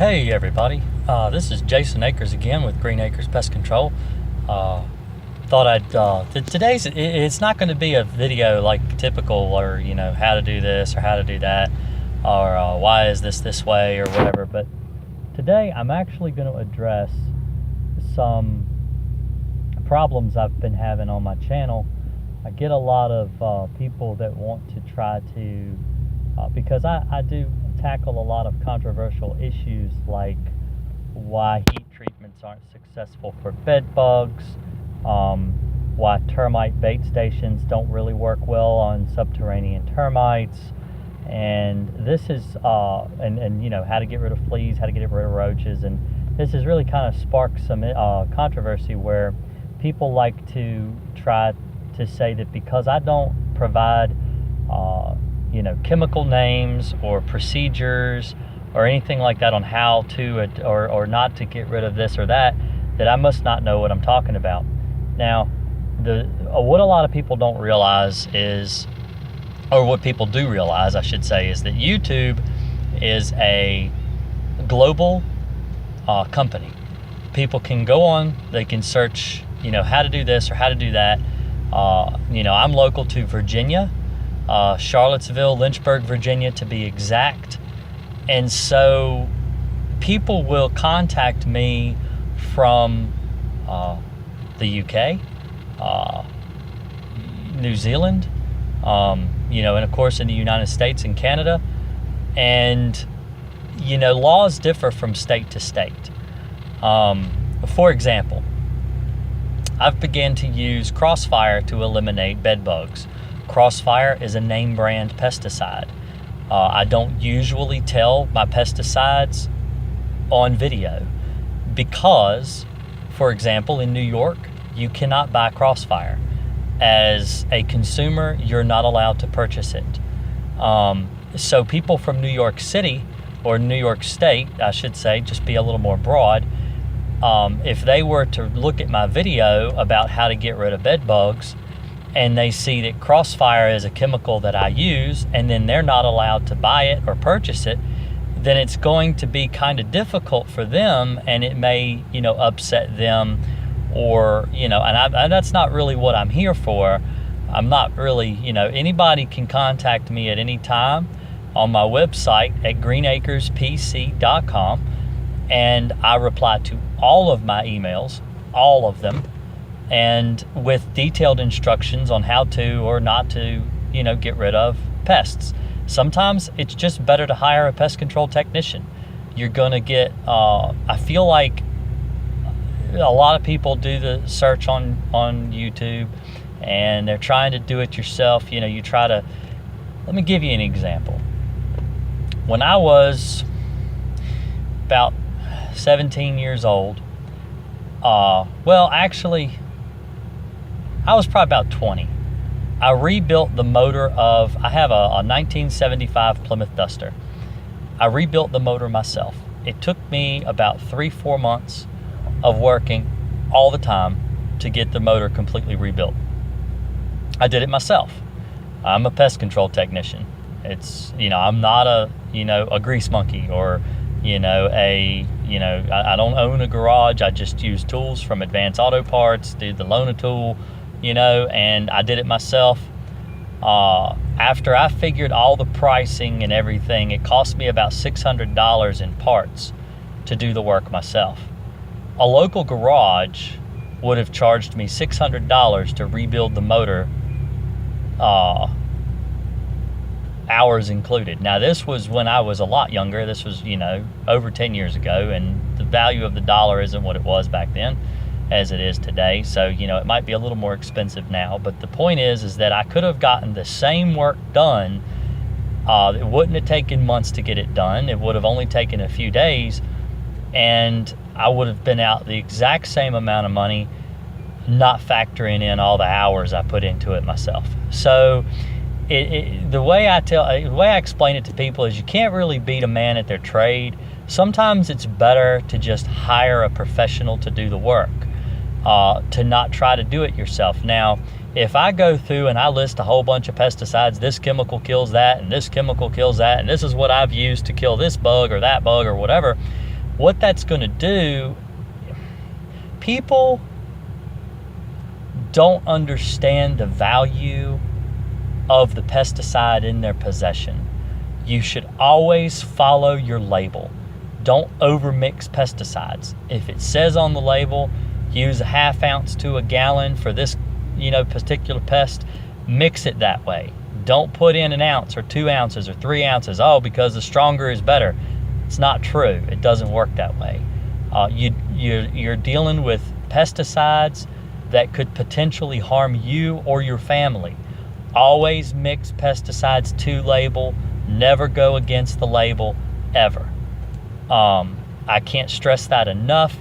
Hey everybody, this is Jason Akers again with Green Acres Pest Control. Thought I'd, it's not going to be a video like typical or, how to do this or how to do that or why is this way or whatever, but today I'm actually going to address some problems I've been having on my channel. I get a lot of people that want to try to, because I do tackle a lot of controversial issues like why heat treatments aren't successful for bed bugs, why termite bait stations don't really work well on subterranean termites, and this is and how to get rid of fleas, how to get rid of roaches, and this has really kind of sparked some controversy where people like to try to say that because I don't provide chemical names or procedures or anything like that on how to or not to get rid of this or that I must not know what I'm talking about. Now, what a lot of people don't realize is, or what people do realize, I should say, is that YouTube is a global company. People can go on, they can search, how to do this or how to do that. I'm local to Virginia, Charlottesville, Lynchburg, Virginia to be exact. And so people will contact me from the UK, New Zealand, and of course in the United States and Canada. And, laws differ from state to state. For example, I've begun to use Crossfire to eliminate bed bugs. Crossfire is a name brand pesticide. I don't usually tell my pesticides on video because, for example, in New York, you cannot buy Crossfire. As a consumer, you're not allowed to purchase it. So people from New York City, or New York State, I should say, just be a little more broad, if they were to look at my video about how to get rid of bed bugs, and they see that Crossfire is a chemical that I use, and then they're not allowed to buy it or purchase it, then it's going to be kind of difficult for them, and it may, upset them, or, and that's not really what I'm here for. I'm not really, anybody can contact me at any time on my website at greenacrespc.com, and I reply to all of my emails, all of them, and with detailed instructions on how to or not to, get rid of pests. Sometimes it's just better to hire a pest control technician. You're gonna get, I feel like a lot of people do the search on YouTube and they're trying to do it yourself. Let me give you an example. When I was about 17 years old, I was probably about 20. I rebuilt the motor I have a 1975 Plymouth Duster. I rebuilt the motor myself. It took me about 3-4 months of working all the time to get the motor completely rebuilt. I did it myself. I'm a pest control technician. It's, I'm not a grease monkey or, I don't own a garage. I just use tools from Advanced Auto Parts, do the Lona tool, and I did it myself. After I figured all the pricing and everything, it cost me about $600 in parts to do the work myself. A local garage would have charged me $600 to rebuild the motor, hours included. Now, this was when I was a lot younger. This was, over 10 years ago, and the value of the dollar isn't what it was back then as it is today. So, it might be a little more expensive now, but the point is that I could have gotten the same work done. It wouldn't have taken months to get it done. It would have only taken a few days, and I would have been out the exact same amount of money, not factoring in all the hours I put into it myself. So the way I explain it to people is you can't really beat a man at their trade. Sometimes it's better to just hire a professional to do the work, to not try to do it yourself. Now, if I go through and I list a whole bunch of pesticides, this chemical kills that, and this chemical kills that, and this is what I've used to kill this bug or that bug or whatever, what that's going to do, people don't understand the value of the pesticide in their possession. You should always follow your label. Don't overmix pesticides. If it says on the label, use a 1/2 ounce to a gallon for this, particular pest, mix it that way. Don't put in 1 ounce or 2 ounces or 3 ounces. Oh, because the stronger is better. It's not true. It doesn't work that way. You're dealing with pesticides that could potentially harm you or your family. Always mix pesticides to label. Never go against the label, ever. I can't stress that enough.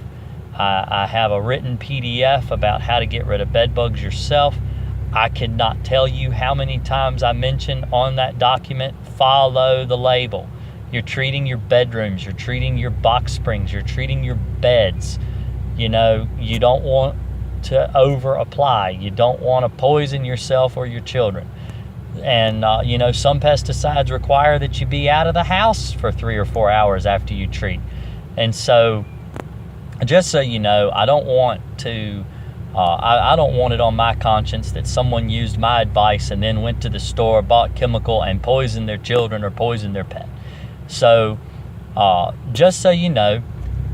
I have a written PDF about how to get rid of bed bugs yourself. I cannot tell you how many times I mention on that document, follow the label. You're treating your bedrooms, you're treating your box springs, you're treating your beds. You don't want to over apply. You don't want to poison yourself or your children. And some pesticides require that you be out of the house for 3 or 4 hours after you treat. And so, just so you know, I don't want to I don't want it on my conscience that someone used my advice and then went to the store, bought chemical, and poisoned their children or poisoned their pet. So just so you know,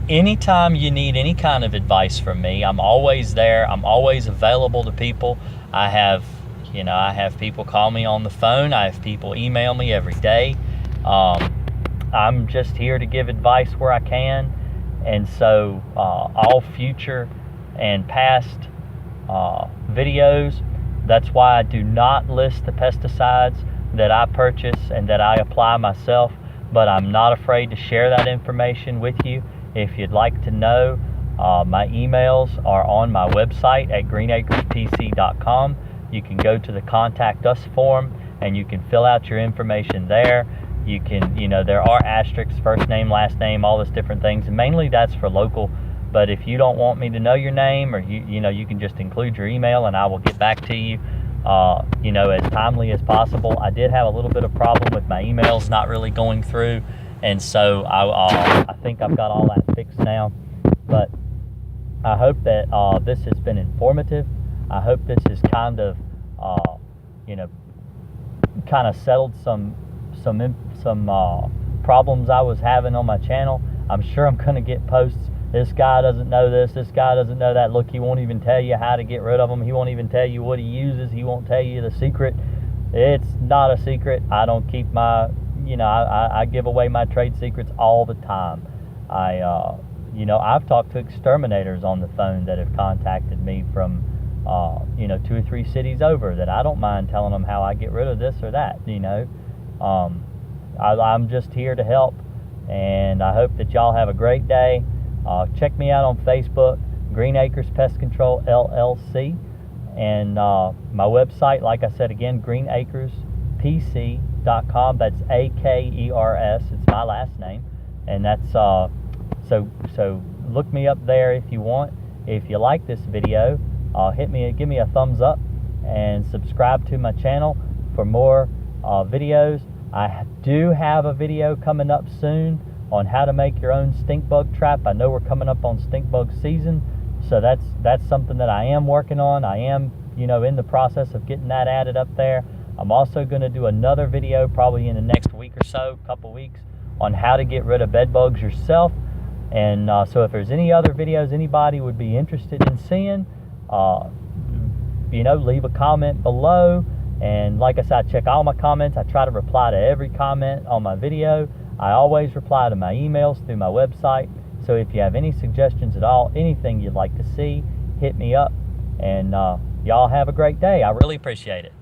anytime you need any kind of advice from me, I'm always there. I'm always available to people. I have people call me on the phone. I have people email me every day. I'm just here to give advice where I can. And so all future and past videos, that's why I do not list the pesticides that I purchase and that I apply myself, but I'm not afraid to share that information with you. If you'd like to know, my emails are on my website at greenacrespc.com. You can go to the Contact Us form and you can fill out your information there. You can, there are asterisks, first name, last name, all those different things. And mainly that's for local. But if you don't want me to know your name, or you can just include your email and I will get back to you, as timely as possible. I did have a little bit of problem with my emails not really going through. And so I think I've got all that fixed now. But I hope that this has been informative. I hope this has kind of settled some problems I was having on my channel. I'm sure I'm going to get posts. This guy doesn't know this. This guy doesn't know that. Look, he won't even tell you how to get rid of them. He won't even tell you what he uses. He won't tell you the secret. It's not a secret. I don't keep my, I give away my trade secrets all the time. I've talked to exterminators on the phone that have contacted me from 2 or 3 cities over, that I don't mind telling them how I get rid of this or that. I'm just here to help, and I hope that y'all have a great day. Check me out on Facebook, Green Acres Pest Control LLC, and my website, like I said again, greenacrespc.com. That's AKERS. It's my last name, and that's so look me up there if you want. If you like this video, give me a thumbs up and subscribe to my channel for more videos. I do have a video coming up soon on how to make your own stink bug trap. I know we're coming up on stink bug season, so that's something that I am working on. I am in the process of getting that added up there. I'm also going to do another video probably in the next week or so, couple weeks, on how to get rid of bed bugs yourself. And so if there's any other videos anybody would be interested in seeing, leave a comment below. And like I said, I check all my comments. I try to reply to every comment on my video. I always reply to my emails through my website. So if you have any suggestions at all, anything you'd like to see, hit me up. And y'all have a great day. I really appreciate it.